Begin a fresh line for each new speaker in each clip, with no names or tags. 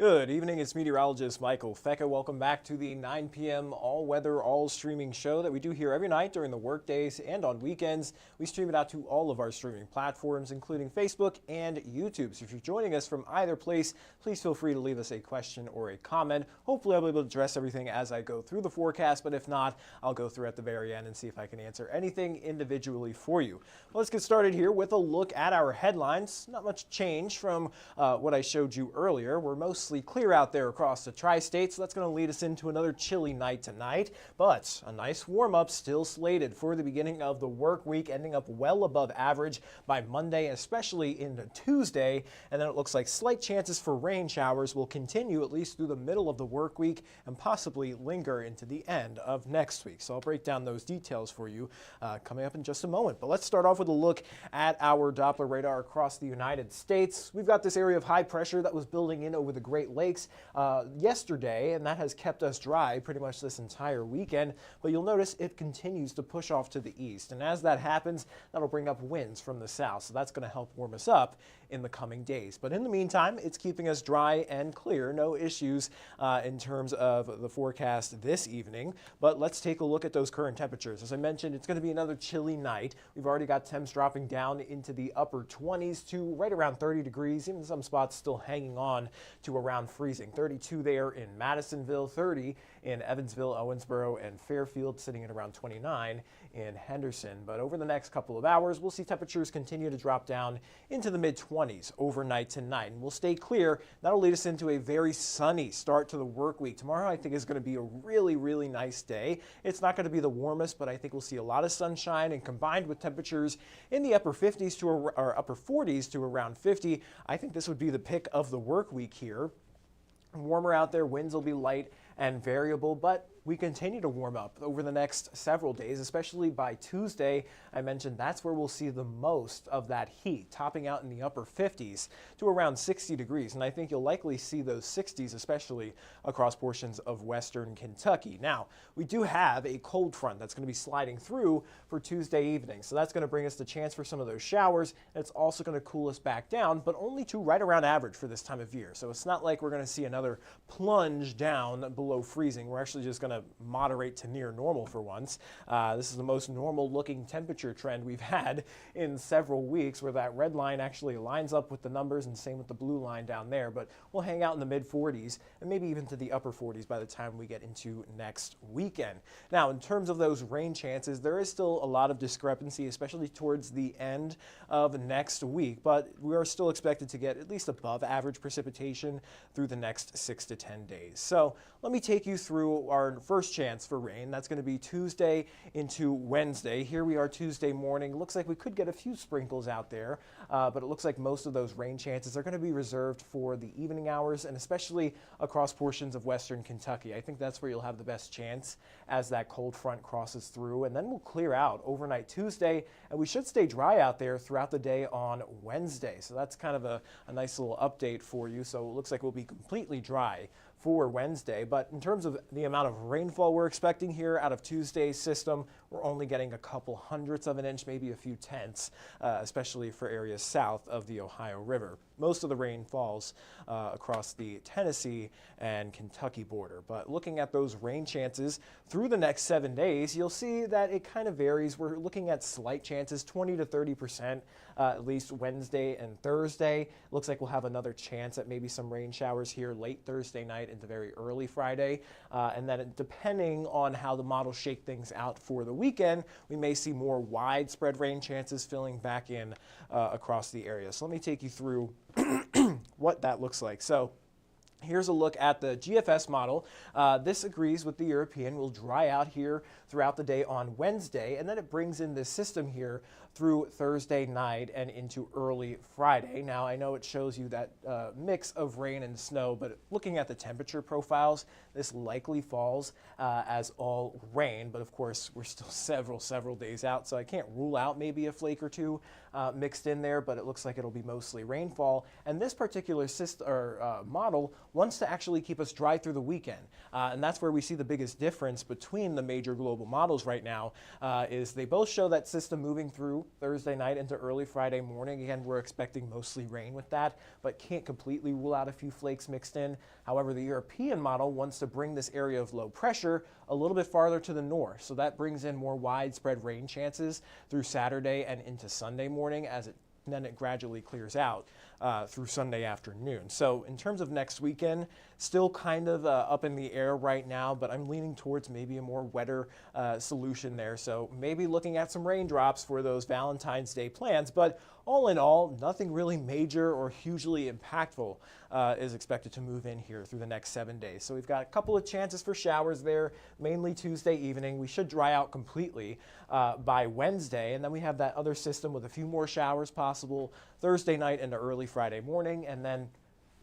Good evening, it's meteorologist Michael Fecka. Welcome back to the 9 p.m. all-weather, all-streaming show that we do here every night during the work days and on weekends. We stream it out to all of our streaming platforms, including Facebook and YouTube. So if you're joining us from either place, please feel free to leave us a question or a comment. Hopefully I'll be able to address everything as I go through the forecast, but if not, I'll go through at the very end and see if I can answer anything individually for you. Well, let's get started here with a look at our headlines. Not much change from what I showed you earlier. We're mostly clear out there across the tri-state, so that's going to lead us into another chilly night tonight, but a nice warm-up still slated for the beginning of the work week, ending up well above average by Monday, especially into Tuesday, and then it looks like slight chances for rain showers will continue at least through the middle of the work week and possibly linger into the end of next week. So I'll break down those details for you coming up in just a moment. But let's start off with a look at our Doppler radar across the United States. We've got this area of high pressure that was building in over the Great Lakes yesterday, and that has kept us dry pretty much this entire weekend, but you'll notice it continues to push off to the east, and as that happens, that'll bring up winds from the south, so that's going to help warm us up in the coming days. But in the meantime, it's keeping us dry and clear. No issues in terms of the forecast this evening, but let's take a look at those current temperatures. As I mentioned, it's going to be another chilly night. We've already got temps dropping down into the upper 20s to right around 30 degrees, even some spots still hanging on to around freezing. 32 there in Madisonville, 30 in Evansville, Owensboro, and Fairfield, sitting at around 29 in Henderson. But over the next couple of hours, we'll see temperatures continue to drop down into the mid-20s overnight tonight, and we'll stay clear. That'll lead us into a very sunny start to the work week. Tomorrow, I think, is going to be a really, really nice day. It's not going to be the warmest, but I think we'll see a lot of sunshine, and combined with temperatures in the upper 50s to or upper 40s to around 50, I think this would be the pick of the work week here. Warmer out there, winds will be light and variable, but we continue to warm up over the next several days, especially by Tuesday. I mentioned that's where we'll see the most of that heat, topping out in the upper 50s to around 60 degrees. And I think you'll likely see those 60s, especially across portions of western Kentucky. Now, we do have a cold front that's going to be sliding through for Tuesday evening. So that's going to bring us the chance for some of those showers. And it's also going to cool us back down, but only to right around average for this time of year. So it's not like we're going to see another plunge down below freezing. We're actually just going to moderate to near normal for once. This is the most normal looking temperature trend we've had in several weeks, where that red line actually lines up with the numbers, and same with the blue line down there. But we'll hang out in the mid 40s and maybe even to the upper 40s by the time we get into next weekend. Now, in terms of those rain chances, there is still a lot of discrepancy, especially towards the end of next week, but we are still expected to get at least above average precipitation through the next 6 to 10 days. So let me take you through our first chance for rain. That's going to be Tuesday into Wednesday. Here we are Tuesday morning. Looks like we could get a few sprinkles out there, but it looks like most of those rain chances are going to be reserved for the evening hours, and especially across portions of western Kentucky. I think that's where you'll have the best chance as that cold front crosses through, and then we'll clear out overnight Tuesday, and we should stay dry out there throughout the day on Wednesday. So that's kind of a nice little update for you. So it looks like we'll be completely dry for Wednesday, but in terms of the amount of rainfall we're expecting here out of Tuesday's system, we're only getting a couple hundredths of an inch, maybe a few tenths, especially for areas south of the Ohio River. Most of the rain falls across the Tennessee and Kentucky border, but looking at those rain chances through the next 7 days, you'll see that it kind of varies. We're looking at slight chances, 20 to 30%, at least Wednesday and Thursday. Looks like we'll have another chance at maybe some rain showers here late Thursday night into very early Friday, and then depending on how the models shake things out for the weekend, we may see more widespread rain chances filling back in across the area. So let me take you through what that looks like. So here's a look at the GFS model. This agrees with the European. We'll dry out here throughout the day on Wednesday, and then it brings in this system here through Thursday night and into early Friday. Now, I know it shows you that mix of rain and snow, but looking at the temperature profiles, this likely falls as all rain, but of course, we're still several days out, so I can't rule out maybe a flake or two mixed in there, but it looks like it'll be mostly rainfall. And this particular model wants to actually keep us dry through the weekend, and that's where we see the biggest difference between the major global models right now, is they both show that system moving through through Thursday night into early Friday morning. Again, we're expecting mostly rain with that, but can't completely rule out a few flakes mixed in. However, the European model wants to bring this area of low pressure a little bit farther to the north. So that brings in more widespread rain chances through Saturday and into Sunday morning then it gradually clears out through Sunday afternoon. So in terms of next weekend, still kind of up in the air right now, but I'm leaning towards maybe a more wetter solution there. So maybe looking at some raindrops for those Valentine's Day plans, but all in all, nothing really major or hugely impactful is expected to move in here through the next 7 days. So we've got a couple of chances for showers there, mainly Tuesday evening. We should dry out completely by Wednesday, and then we have that other system with a few more showers possible Thursday night into early Friday morning, and then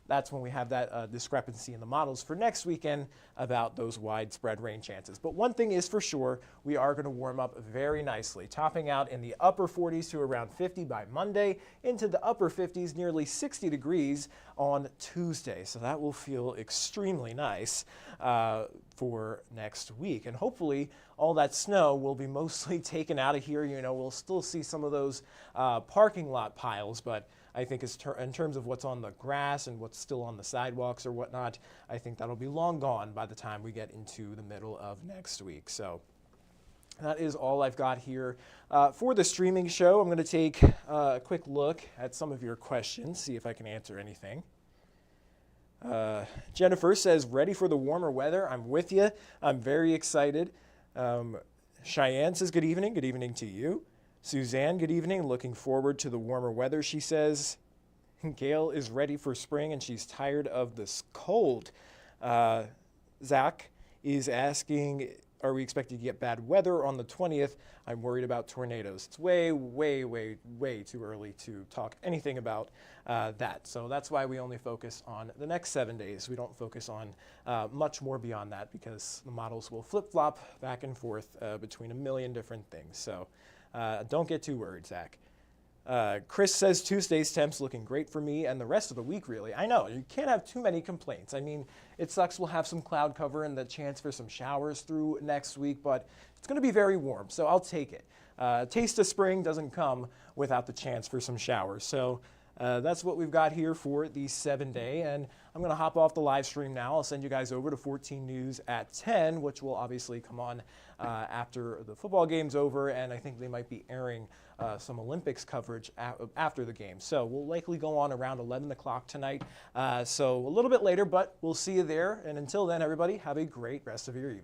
that's when we have that discrepancy in the models for next weekend about those widespread rain chances. But one thing is for sure, we are going to warm up very nicely, topping out in the upper 40s to around 50 by Monday, into the upper 50s, nearly 60 degrees on Tuesday. So that will feel extremely nice for next week. And hopefully all that snow will be mostly taken out of here. You know, we'll still see some of those parking lot piles, but I think in terms of what's on the grass and what's still on the sidewalks or whatnot, I think that'll be long gone by the time we get into the middle of next week. So that is all I've got here for the streaming show. I'm going to take a quick look at some of your questions, see if I can answer anything. Jennifer says, ready for the warmer weather. I'm with you. I'm very excited. Cheyenne says, good evening. Good evening to you. Suzanne, good evening. Looking forward to the warmer weather, she says. Gail is ready for spring and she's tired of this cold. Zach is asking, are we expected to get bad weather on the 20th? I'm worried about tornadoes. It's way, way, way, way too early to talk anything about that. So that's why we only focus on the next 7 days. We don't focus on much more beyond that because the models will flip-flop back and forth between a million different things. So don't get too worried, Zach. Chris says Tuesday's temps looking great for me and the rest of the week, really. I know, you can't have too many complaints. I mean, it sucks we'll have some cloud cover and the chance for some showers through next week, but it's going to be very warm, so I'll take it. Taste of spring doesn't come without the chance for some showers. So that's what we've got here for the 7-day, and I'm going to hop off the live stream now. I'll send you guys over to 14 News at 10, which will obviously come on after the football game's over, and I think they might be airing some Olympics coverage after the game. So we'll likely go on around 11 o'clock tonight, so a little bit later, but we'll see you there. And until then, everybody, have a great rest of your evening.